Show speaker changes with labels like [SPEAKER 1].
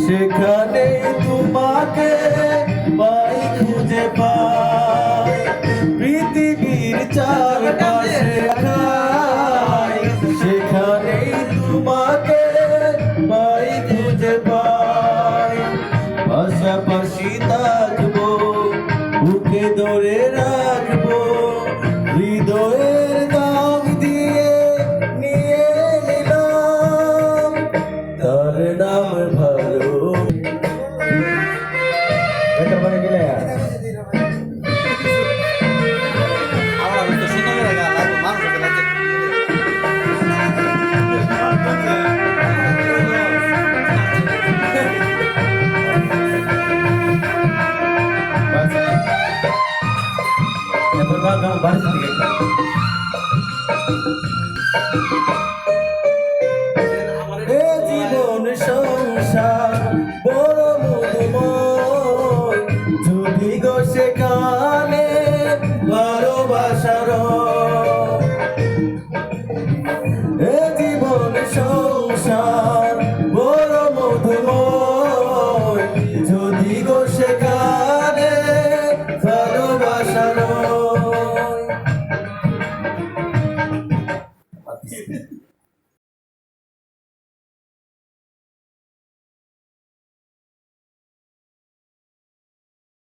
[SPEAKER 1] সেখানে তোমাকে পাই খুঁজে পাই পৃথিবীর চারপাশে খাই সেখানে তোমাকে পাই খুঁজে পাই পাশাপাশি থাকবো বুকে ধরে রাখবো হৃদয়ের দাম দিয়ে নিয়ে নিলাম তার নাম ভালো Baru